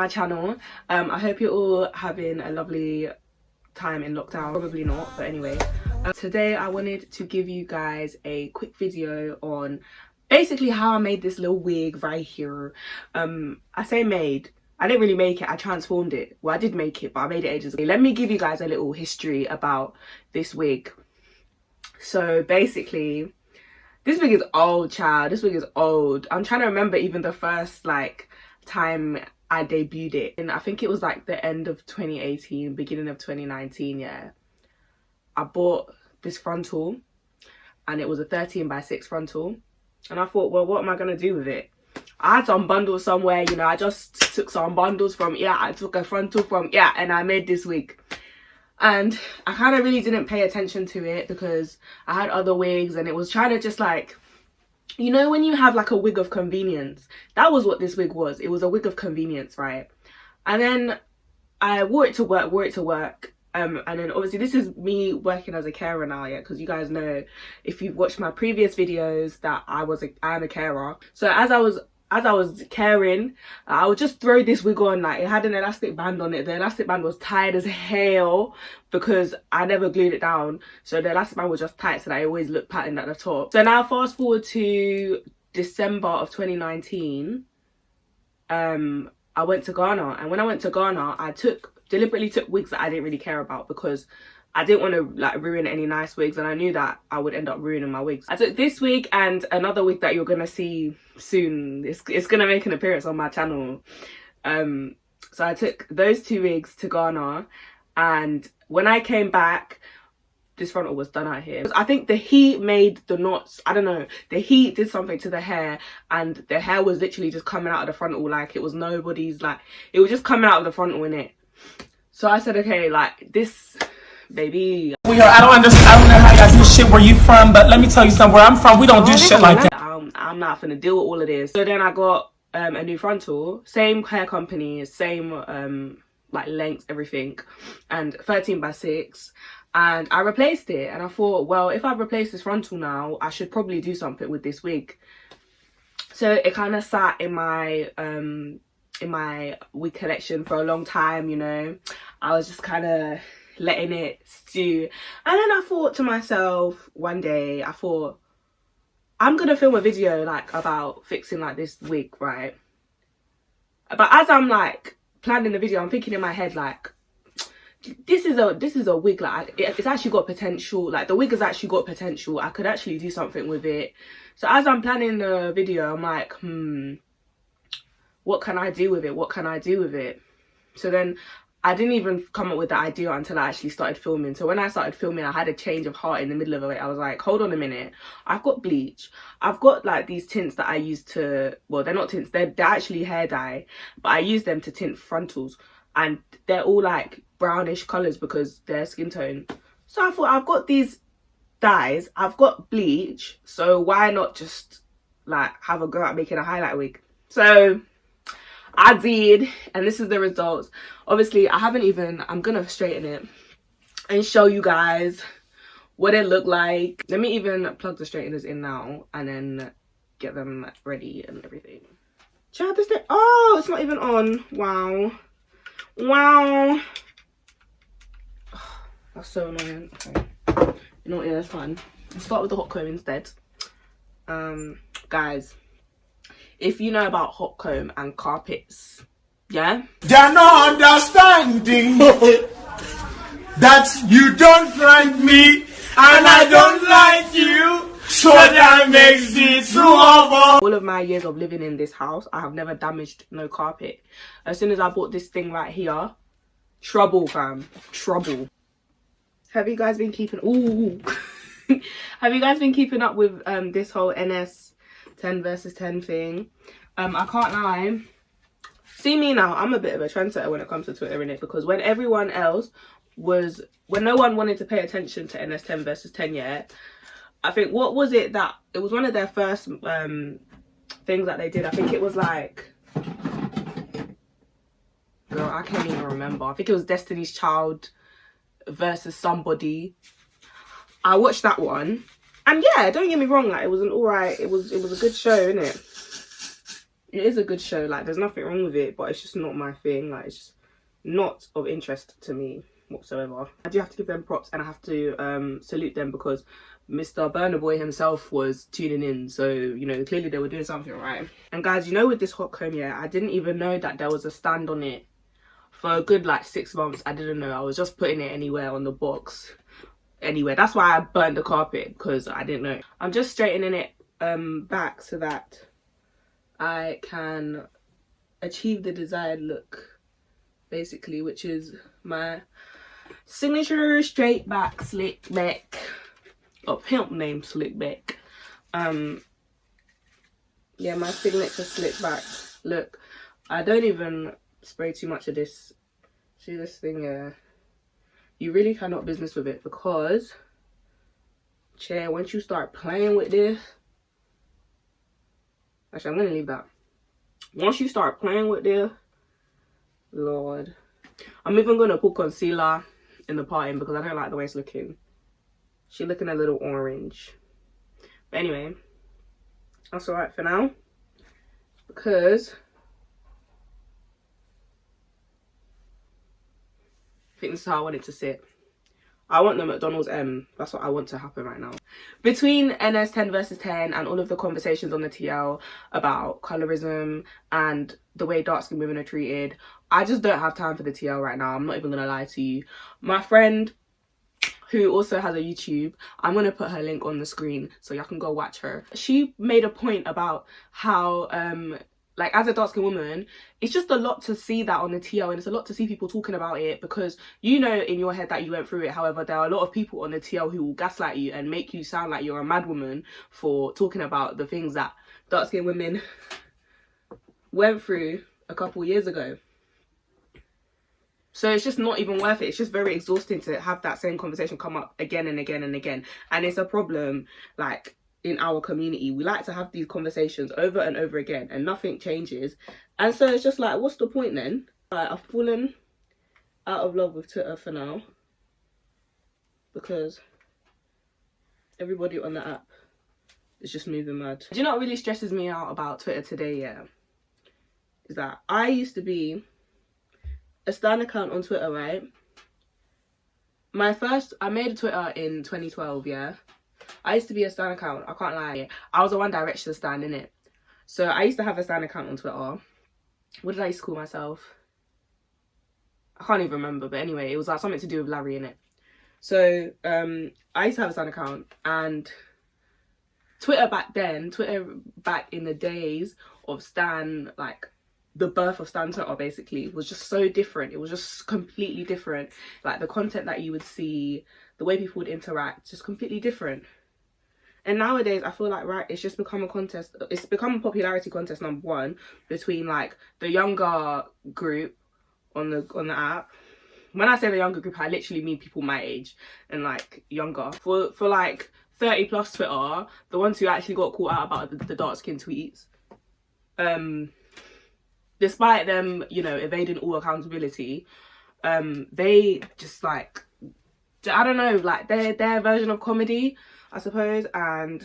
my channel. I hope you're all having a lovely time in lockdown. Probably not, but anyway. Today I wanted to give you guys a quick video on basically how I made this little wig right here. I say made, I didn't really make it, I transformed it. Well, I did make it, but I made it ages ago. Let me give you guys a little history about this wig. So basically, this wig is old, child. This wig is old. I'm trying to remember even the first like time I debuted it, and I think it was like the end of 2018, beginning of 2019. Yeah, I bought this frontal, and it was a 13x6 frontal, and I thought, well, what am I gonna do with it? I had some bundles somewhere, you know. I just took some bundles from, yeah, I took a frontal from, yeah, and I made this wig. And I kind of really didn't pay attention to it because I had other wigs, and it was trying to just like, you know, when you have like a wig of convenience, that was what this wig was. It was a wig of convenience, right? And then I wore it to work, and then obviously this is me working as a carer now, yeah, because you guys know, if you've watched my previous videos, that I am a carer. So as I was caring, I would just throw this wig on. Like, it had an elastic band on it. The elastic band was tight as hell because I never glued it down, so the elastic band was just tight, so that it always looked patterned at the top. So now fast forward to December of 2019, I went to Ghana, and when I went to Ghana, I deliberately took wigs that I didn't really care about because I didn't want to like ruin any nice wigs, and I knew that I would end up ruining my wigs. I took this wig and another wig that you're gonna see soon. It's gonna make an appearance on my channel. So I took those two wigs to Ghana, and when I came back, this frontal was done out here. I think the heat made the knots, I don't know, the heat did something to the hair, and the hair was literally just coming out of the frontal like it was nobody's, like it was just coming out of the frontal in it. So I said, okay, like this, baby. I don't understand. I don't know how y'all do shit where you from, but let me tell you something. Where I'm from, we don't do shit like that. I'm not gonna deal with all of this. So then I got a new frontal, same hair company, same like length, everything, and 13x6, and I replaced it. And I thought, well, if I've replaced this frontal now, I should probably do something with this wig. So it kind of sat in my wig collection for a long time, you know. I was just kind of letting it stew, and then I thought to myself one day, I thought, I'm gonna film a video like about fixing like this wig, right? But as I'm like planning the video, I'm thinking in my head like, this is a wig, like it's actually got potential. Like the wig has actually got potential. I could actually do something with it. So as I'm planning the video, I'm like, what can I do with it? What can I do with it? So then I didn't even come up with the idea until I actually started filming. So when I started filming, I had a change of heart in the middle of it. I was like, hold on a minute. I've got bleach. I've got like these tints that I use to, well, they're not tints. They're actually hair dye, but I use them to tint frontals. And they're all like brownish colours because they're skin tone. So I thought, I've got these dyes. I've got bleach. So why not just like have a go at making a highlight wig? So I did, and this is the results. Obviously, I'm gonna straighten it and show you guys what it looked like. Let me even plug the straighteners in now and then get them ready and everything. Child, this thing, oh, it's not even on. Wow. Wow. Oh, that's so annoying. Okay. You know what, yeah, that's fine. Let's start with the hot comb instead. Guys, if you know about hot comb and carpets, yeah? They're not understanding that you don't like me and I don't like you, so that makes it two of us. All of my years of living in this house, I have never damaged no carpet. As soon as I bought this thing right here, trouble, fam, trouble. Have you guys been keeping, ooh, have you guys been keeping up with this whole NS 10 versus 10 thing? I can't lie, see me now, I'm a bit of a trendsetter when it comes to Twitter, innit? Because when everyone else was, when no one wanted to pay attention to NS 10 versus 10 yet, I think, what was it that, it was one of their first things that they did. I think it was like, girl, I can't even remember. I think it was Destiny's Child versus somebody. I watched that one, and yeah, don't get me wrong, like it was an alright, it was a good show, innit? It is a good show, like there's nothing wrong with it, but it's just not my thing. Like it's just not of interest to me whatsoever. I do have to give them props, and I have to salute them because Mr. Burner Boy himself was tuning in, so you know, clearly they were doing something right. And guys, you know, with this hot comb, yeah, I didn't even know that there was a stand on it for a good like 6 months. I didn't know. I was just putting it anywhere on the box, anywhere. That's why I burned the carpet, because I didn't know. I'm just straightening it back so that I can achieve the desired look, basically, which is my signature straight back slick back, a pimp named slick back. Yeah, my signature slick back look. I don't even spray too much of this. See this thing here? You really cannot business with it, because chair, once you start playing with this, actually I'm gonna leave that. Once you start playing with this, Lord. I'm even gonna put concealer in the parting because I don't like the way it's looking. She's looking a little orange. But anyway, that's alright for now, because I think this is how I want it to sit. I want the McDonald's M. That's what I want to happen right now. Between NS 10 versus 10 and all of the conversations on the TL about colorism and the way dark-skinned women are treated, I just don't have time for the TL right now. I'm not even gonna lie to you. My friend, who also has a YouTube, I'm gonna put her link on the screen so y'all can go watch her. She made a point about how like, as a dark-skinned woman, it's just a lot to see that on the TL, and it's a lot to see people talking about it, because you know in your head that you went through it. However, there are a lot of people on the TL who will gaslight you and make you sound like you're a mad woman for talking about the things that dark-skinned women went through a couple years ago. So it's just not even worth it. It's just very exhausting to have that same conversation come up again and again and again. And it's a problem, like, in our community. We like to have these conversations over and over again and nothing changes. And so it's just like, what's the point then? I've fallen out of love with Twitter for now, because everybody on the app is just moving mad. Do you know what really stresses me out about Twitter today, yeah? Is that I used to be a stan account on Twitter, right? I made a Twitter in 2012, yeah? I used to be a stan account, I can't lie. I was a One Direction stan, innit? So I used to have a stan account on Twitter. What did I used to call myself? I can't even remember, but anyway, it was like something to do with Larry, innit? So I used to have a stan account, and Twitter back in the days of stan, like the birth of stan Twitter basically, was just so different. It was just completely different. Like the content that you would see, the way people would interact, just completely different. And nowadays I feel like, right, it's just become a contest. It's become a popularity contest, number one, between like the younger group on the app. When I say the younger group, I literally mean people my age and like younger. For like 30 plus Twitter, the ones who actually got caught out about the dark skin tweets, despite them, you know, evading all accountability, they just like, I don't know, like their version of comedy, I suppose. And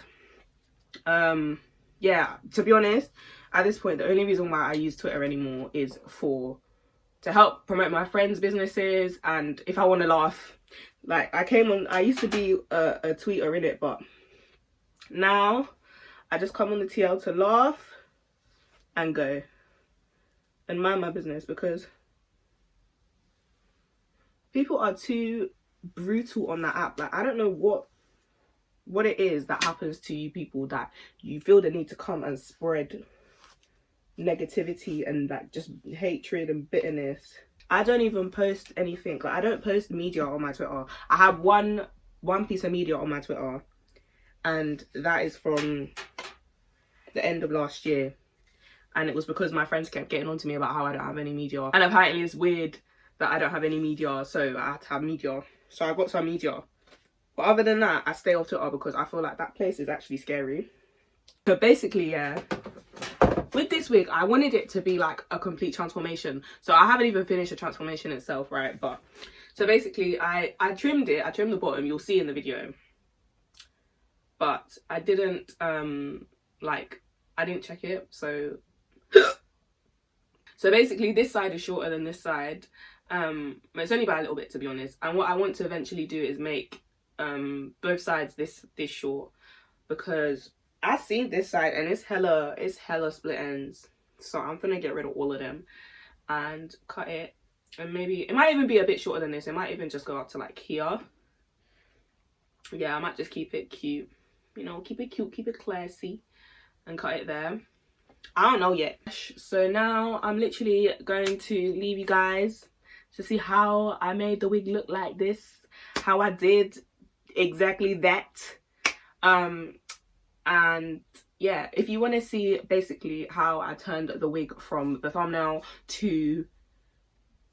yeah, to be honest, at this point, the only reason why I use Twitter anymore is to help promote my friends' businesses, and if I want to laugh. Like I used to be a tweeter in it, but now I just come on the TL to laugh and go and mind my business, because people are too brutal on that app. Like I don't know what it is that happens to you people that you feel the need to come and spread negativity and like just hatred and bitterness. I don't even post anything. Like I don't post media on my Twitter. I have one piece of media on my Twitter, and that is from the end of last year, and it was because my friends kept getting on to me about how I don't have any media, and apparently it's weird that I don't have any media, so I had to have media. So I got some media, but other than that, I stay off Twitter because I feel like that place is actually scary. So basically, yeah, with this wig, I wanted it to be like a complete transformation. So I haven't even finished the transformation itself, right? But so basically, I trimmed it. I trimmed the bottom. You'll see in the video. But I didn't I didn't check it. So So basically this side is shorter than this side. It's only by a little bit, to be honest. And what I want to eventually do is make both sides this short, because I see this side and it's hella split ends. So I'm gonna get rid of all of them and cut it. And maybe it might even be a bit shorter than this. It might even just go up to like here. Yeah, I might just keep it cute, you know, keep it cute, keep it classy, and cut it there. I don't know yet. So now I'm literally going to leave you guys to see how I made the wig look like this, how I did exactly that. And yeah, if you want to see basically how I turned the wig from the thumbnail to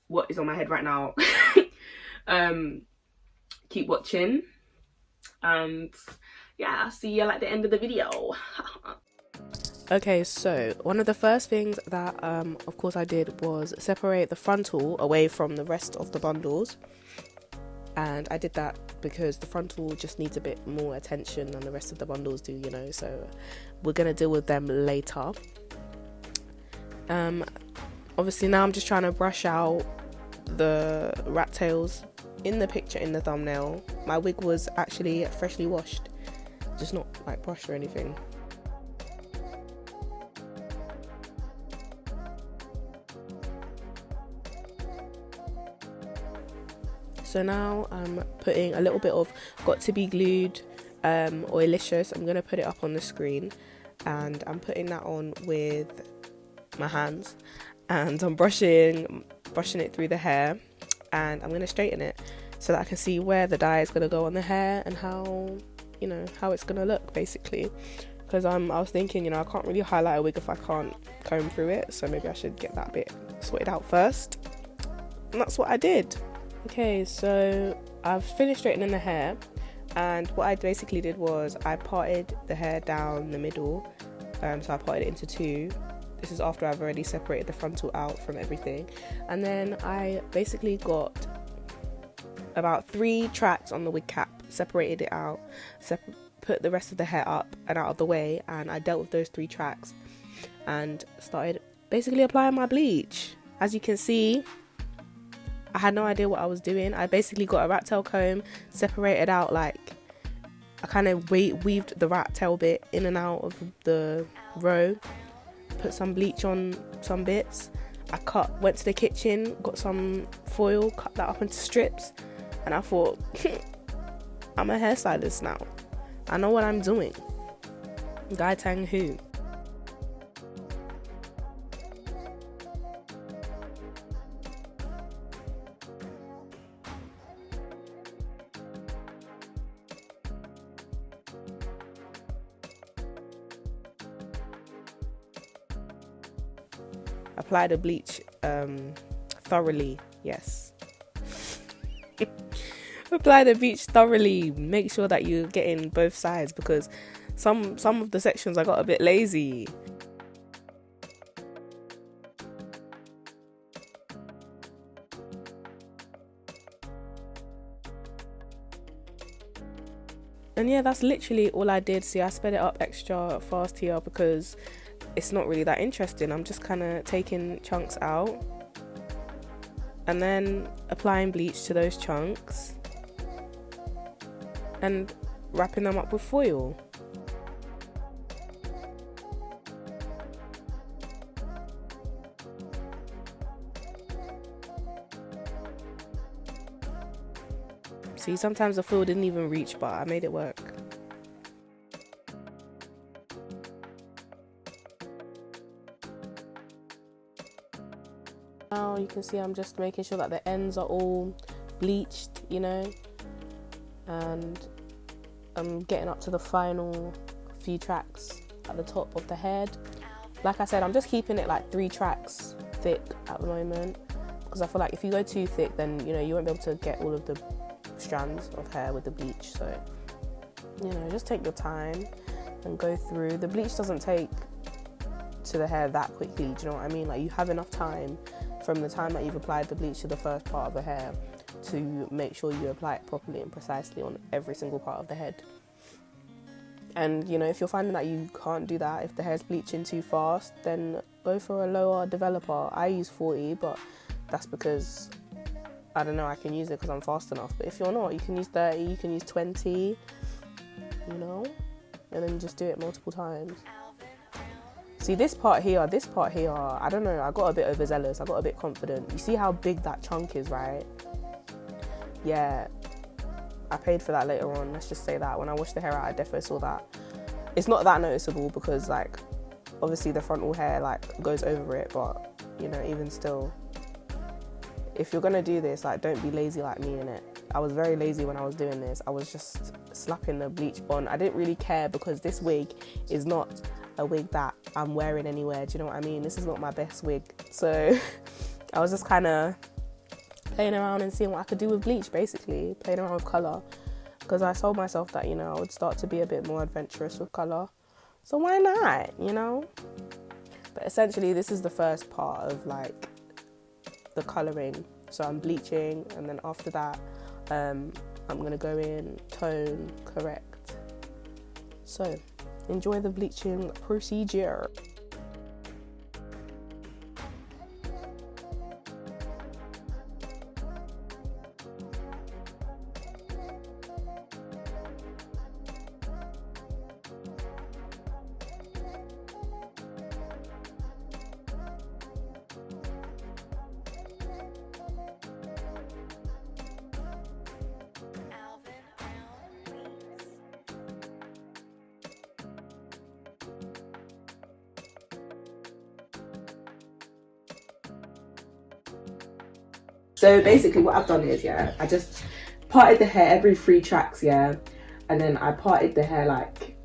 what is on my head right now, keep watching. And yeah, I'll see you at the end of the video. Okay, so one of the first things that of course I did was separate the frontal away from the rest of the bundles, and I did that because the frontal just needs a bit more attention than the rest of the bundles do, you know, so we're gonna deal with them later. Obviously now I'm just trying to brush out the rat tails. In the picture in the thumbnail, my wig was actually freshly washed, just not like brushed or anything. So now I'm putting a little bit of Got To Be Glued Oilicious. I'm going to put it up on the screen, and I'm putting that on with my hands, and I'm brushing it through the hair, and I'm going to straighten it so that I can see where the dye is going to go on the hair and how, you know, how it's going to look basically. Because I was thinking, you know, I can't really highlight a wig if I can't comb through it, so maybe I should get that bit sorted out first, and that's what I did. Okay, so I've finished straightening the hair, and what I basically did was I parted the hair down the middle, so I parted it into two. This is after I've already separated the frontal out from everything, and then I basically got about 3 tracks on the wig cap, separated it out, put the rest of the hair up and out of the way, and I dealt with those 3 tracks and started basically applying my bleach. As you can see, I had no idea what I was doing. I basically got a rat tail comb, separated out, like I kind of weaved the rat tail bit in and out of the row, put some bleach on some bits. I went to the kitchen, got some foil, cut that up into strips, and I thought, I'm a hairstylist now. I know what I'm doing. Guy Tang who? Apply the bleach thoroughly, yes. Apply the bleach thoroughly. Make sure that you're getting both sides, because some of the sections I got a bit lazy. And yeah, that's literally all I did. See, I sped it up extra fast here because it's not really that interesting. I'm just kind of taking chunks out and then applying bleach to those chunks and wrapping them up with foil. See, sometimes the foil didn't even reach, but I made it work. Now you can see I'm just making sure that the ends are all bleached, you know, and I'm getting up to the final few tracks at the top of the head. Like I said, I'm just keeping it like 3 tracks thick at the moment, because I feel like if you go too thick, then, you know, you won't be able to get all of the strands of hair with the bleach. So, you know, just take your time and go through. The bleach doesn't take to the hair that quickly, do you know what I mean? Like, you have enough time from the time that you've applied the bleach to the first part of the hair to make sure you apply it properly and precisely on every single part of the head. And, you know, if you're finding that you can't do that, if the hair's bleaching too fast, then go for a lower developer. I use 40, but that's because, I don't know, I can use it because I'm fast enough. But if you're not, you can use 30, you can use 20, you know, and then just do it multiple times. See, this part here, I don't know, I got a bit overzealous, I got a bit confident. You see how big that chunk is, right? Yeah, I paid for that later on, let's just say that. When I washed the hair out, I definitely saw that. It's not that noticeable because, like, obviously the frontal hair, like, goes over it, but, you know, even still, if you're gonna do this, like, don't be lazy like me, innit? I was very lazy when I was doing this. I was just slapping the bleach on. I didn't really care because this wig is not a wig that I'm wearing anywhere, do you know what I mean? This is not my best wig. So I was just kind of playing around and seeing what I could do with bleach, basically, playing around with colour. Because I told myself that, you know, I would start to be a bit more adventurous with colour. So why not, you know? But essentially, this is the first part of, like, the colouring. So I'm bleaching, and then after that, I'm going to go in, tone, correct. So enjoy the bleaching procedure. So basically what I've done is, yeah, I just parted the hair every 3 tracks, yeah, and then I parted the hair like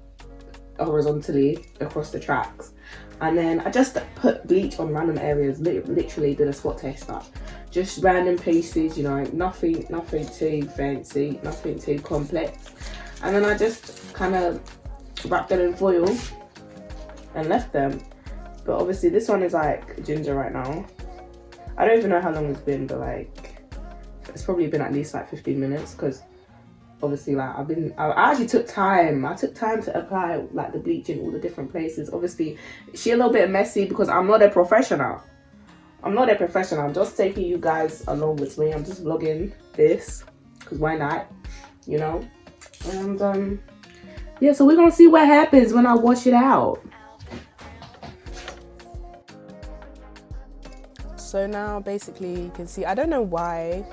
horizontally across the tracks, and then I just put bleach on random areas, literally did a spot test, but just random places, you know, nothing too fancy, nothing too complex, and then I just kind of wrapped them in foil and left them. But obviously this one is like ginger right now. I don't even know how long it's been, but like it's probably been at least like 15 minutes because obviously like I actually took time. I took time to apply like the bleach in all the different places. Obviously she a little bit messy because I'm not a professional. I'm just taking you guys along with me. I'm just vlogging this because why not, you know? And yeah, so we're gonna see what happens when I wash it out. So now basically you can see, I don't know why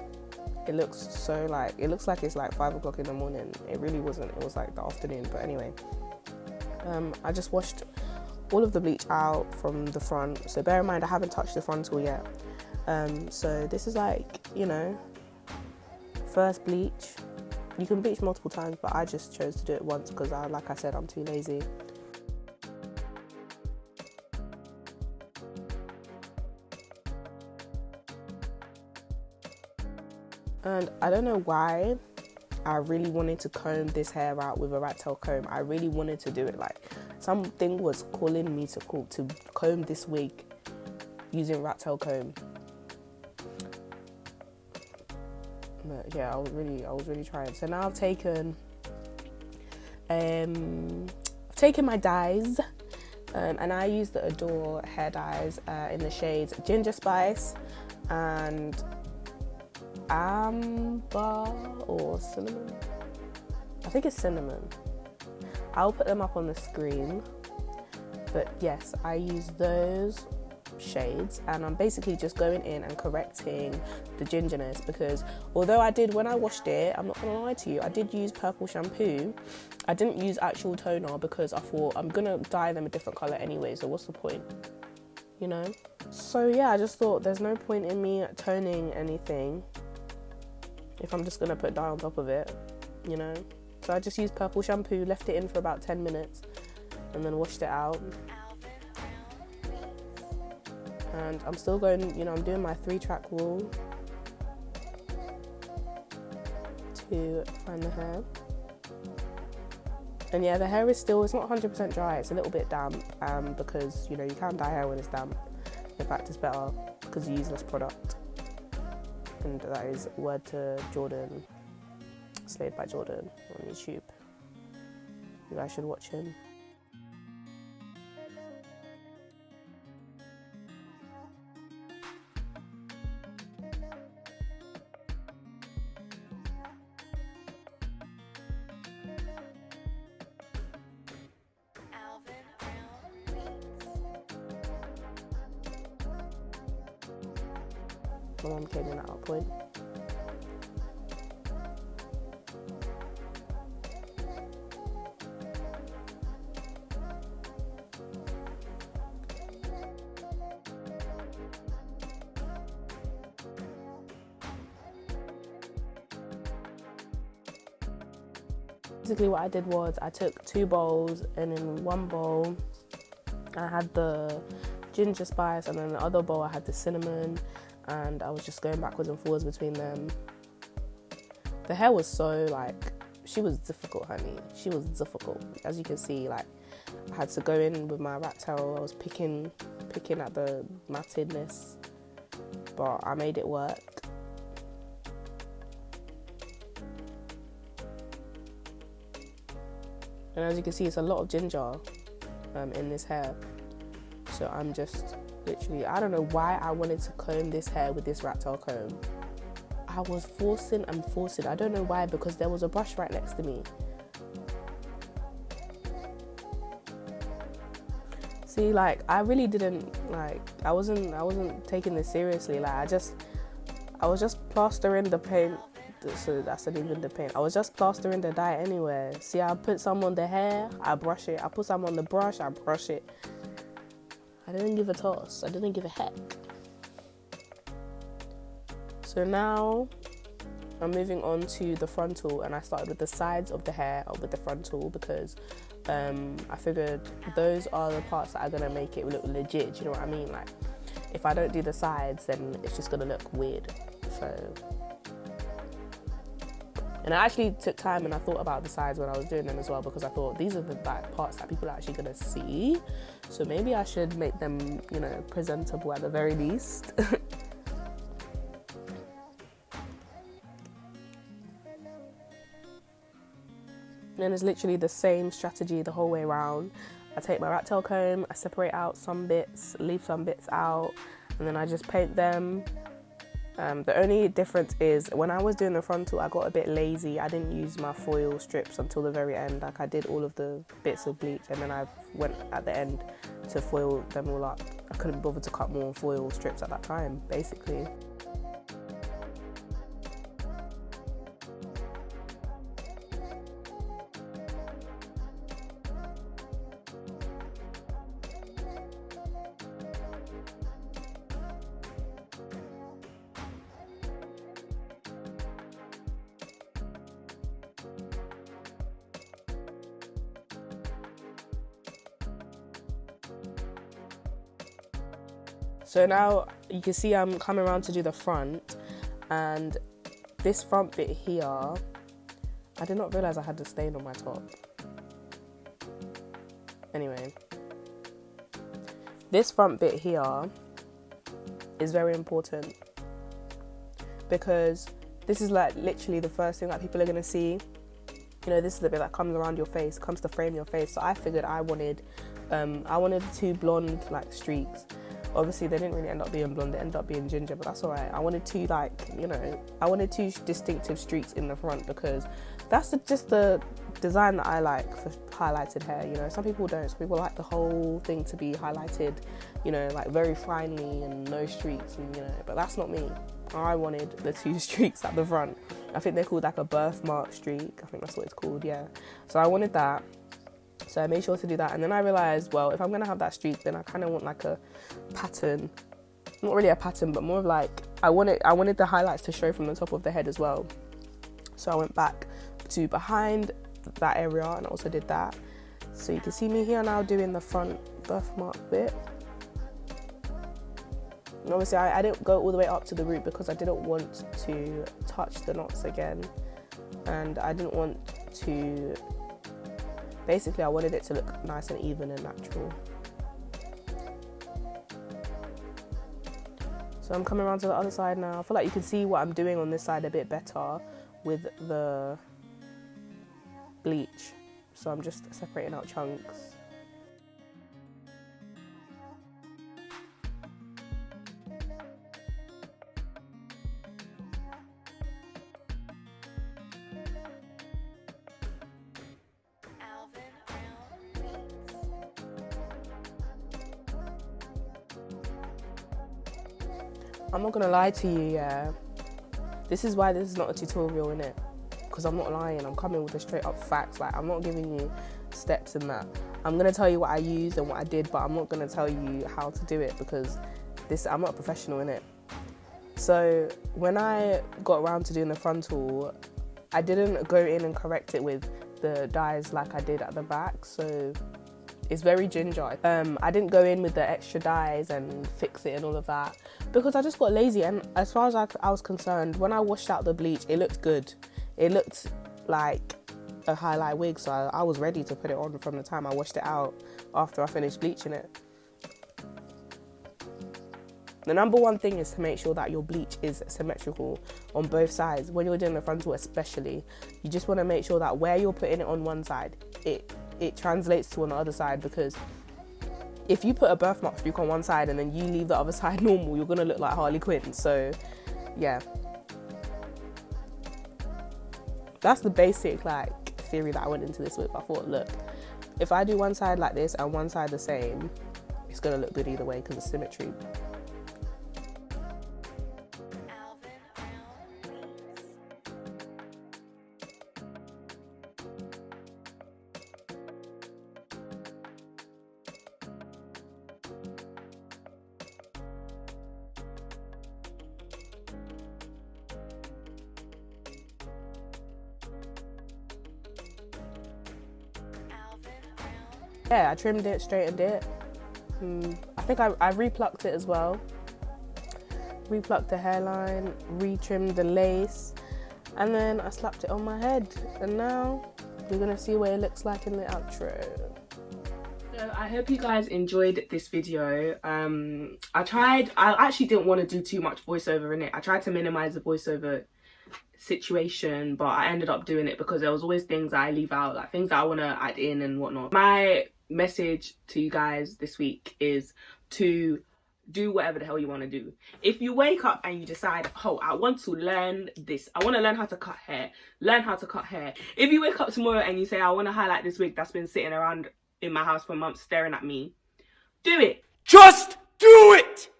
it looks so like, it looks like it's like 5 o'clock in the morning. It really wasn't, it was like the afternoon, but anyway. I just washed all of the bleach out from the front. So bear in mind I haven't touched the frontal yet. So this is like, you know, first bleach. You can bleach multiple times, but I just chose to do it once because like I said, I'm too lazy. And I don't know why I really wanted to comb this hair out with a rat tail comb. I really wanted to do it, like something was calling me to comb this wig using rat tail comb. But yeah, I was really trying. So now I've taken my dyes, and I use the Adore hair dyes in the shades Ginger Spice and Amber or Cinnamon. I think it's Cinnamon. I'll put them up on the screen. But yes, I use those shades, and I'm basically just going in and correcting the gingerness, because although I did, when I washed it, I'm not gonna lie to you, I did use purple shampoo. I didn't use actual toner because I thought I'm gonna dye them a different color anyway, so what's the point, you know? So yeah, I just thought there's no point in me toning anything if I'm just gonna put dye on top of it, you know? So I just used purple shampoo, left it in for about 10 minutes and then washed it out. And I'm still going, you know, I'm doing my 3-track rule to find the hair. And yeah, the hair is still, it's not 100% dry, it's a little bit damp, because, you know, you can't dye hair when it's damp. In fact, it's better because you use less product. And that is word to Jordan, Slayed by Jordan on YouTube. You guys should watch him. My mum came in at that point. Basically what I did was I took 2 bowls, and in one bowl I had the ginger spice, and then the other bowl I had the cinnamon, and I was just going backwards and forwards between them. The hair was so like, she was difficult, honey. She was difficult. As you can see, like I had to go in with my rat tail. I was picking at the mattedness, but I made it work. And as you can see, it's a lot of ginger in this hair. So I'm just literally, I don't know why I wanted to comb this hair with this rat tail comb. I was forcing and forcing. I don't know why, because there was a brush right next to me. See, like I really didn't like. I wasn't taking this seriously. Like I was just plastering the paint. So that's not even the paint. I was just plastering the dye anywhere. See, I put some on the hair, I brush it. I put some on the brush, I brush it. I didn't give a toss. I didn't give a heck. So now I'm moving on to the frontal, and I started with the sides of the hair with the frontal because I figured those are the parts that are gonna make it look legit. Do you know what I mean? Like if I don't do the sides, then it's just gonna look weird. So. And I actually took time and I thought about the sides when I was doing them as well, because I thought these are the like, parts that people are actually going to see. So maybe I should make them, you know, presentable at the very least. And it's literally the same strategy the whole way around. I take my rat tail comb, I separate out some bits, leave some bits out, and then I just paint them. The only difference is when I was doing the frontal, I got a bit lazy. I didn't use my foil strips until the very end. Like I did all of the bits of bleach, and then I went at the end to foil them all up. I couldn't bother to cut more foil strips at that time, basically. So now you can see I'm coming around to do the front, and this front bit here, I did not realise I had the stain on my top. Anyway, this front bit here is very important because this is like literally the first thing that people are going to see. You know, this is the bit that comes around your face, comes to frame your face. So I figured I wanted 2 blonde like streaks. Obviously they didn't really end up being blonde, they ended up being ginger, but that's alright. I wanted 2 like, you know, I wanted 2 distinctive streaks in the front because that's just the design that I like for highlighted hair, you know. Some people don't. Some people like the whole thing to be highlighted, you know, like very finely and no streaks, and you know, but that's not me. I wanted the 2 streaks at the front. I think they're called like a birthmark streak. I think that's what it's called, yeah. So I wanted that. So I made sure to do that, and then I realised, well, if I'm going to have that streak, then I kind of want like a pattern. Not really a pattern, but more of like, I wanted the highlights to show from the top of the head as well. So I went back to behind that area and also did that. So you can see me here now doing the front birthmark bit. And obviously I didn't go all the way up to the root because I didn't want to touch the knots again. And I didn't want to... Basically, I wanted it to look nice and even and natural. So I'm coming around to the other side now. I feel like you can see what I'm doing on this side a bit better with the bleach. So I'm just separating out chunks. I'm not gonna lie to you, yeah. This is why this is not a tutorial, innit? Because I'm not lying, I'm coming with the straight up facts. Like, I'm not giving you steps in that. I'm gonna tell you what I used and what I did, but I'm not gonna tell you how to do it because I'm not a professional, innit? So when I got around to doing the frontal, I didn't go in and correct it with the dyes like I did at the back, so it's very ginger. I didn't go in with the extra dyes and fix it and all of that because I just got lazy. And as far as I was concerned, when I washed out the bleach, it looked good. It looked like a highlight wig, so I was ready to put it on from the time I washed it out after I finished bleaching it. The number one thing is to make sure that your bleach is symmetrical on both sides. When you're doing the frontal especially, you just want to make sure that where you're putting it on one side, it translates to on the other side, because if you put a birthmark streak on one side and then you leave the other side normal, you're going to look like Harley Quinn. So yeah, that's the basic like theory that I went into this with. I thought, look, if I do one side like this and one side the same, it's going to look good either way because of symmetry. Yeah, I trimmed it, straightened it. I think I replucked it as well. Replucked the hairline, retrimmed the lace, and then I slapped it on my head. And now you're gonna see what it looks like in the outro. So I hope you guys enjoyed this video. I actually didn't want to do too much voiceover in it. I tried to minimize the voiceover situation, but I ended up doing it because there was always things I leave out, like things that I want to add in and whatnot. My message to you guys this week is to do whatever the hell you want to do. If you wake up and you decide, oh, I want to learn this, I want to learn how to cut hair, learn how to cut hair. If you wake up tomorrow and you say, I want to highlight this wig that's been sitting around in my house for months staring at me, do it. Just do it!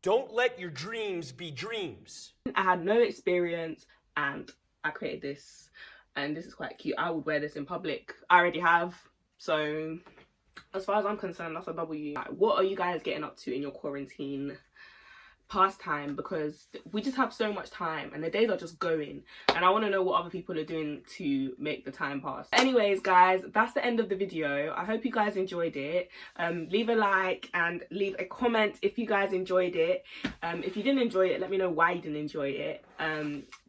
Don't let your dreams be dreams. I had no experience and I created this, and this is quite cute. I would wear this in public. I already have. So as far as I'm concerned, that's a W. Like, what are you guys getting up to in your quarantine pastime? Because we just have so much time and the days are just going, and I want to know what other people are doing to make the time pass. Anyways guys, that's the end of the video. I hope you guys enjoyed it. Leave a like and leave a comment if you guys enjoyed it. If you didn't enjoy it, let me know why you didn't enjoy it.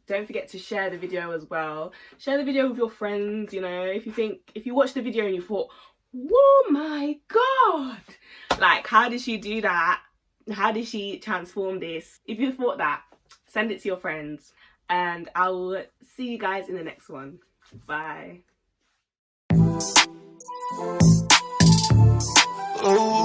Don't forget to share the video as well. Share the video with your friends. You know, if you watched the video and you thought, oh my god, like, how did she do that? How did she transform this? If you thought that, send it to your friends, and I will see you guys in the next one. Bye. Oh.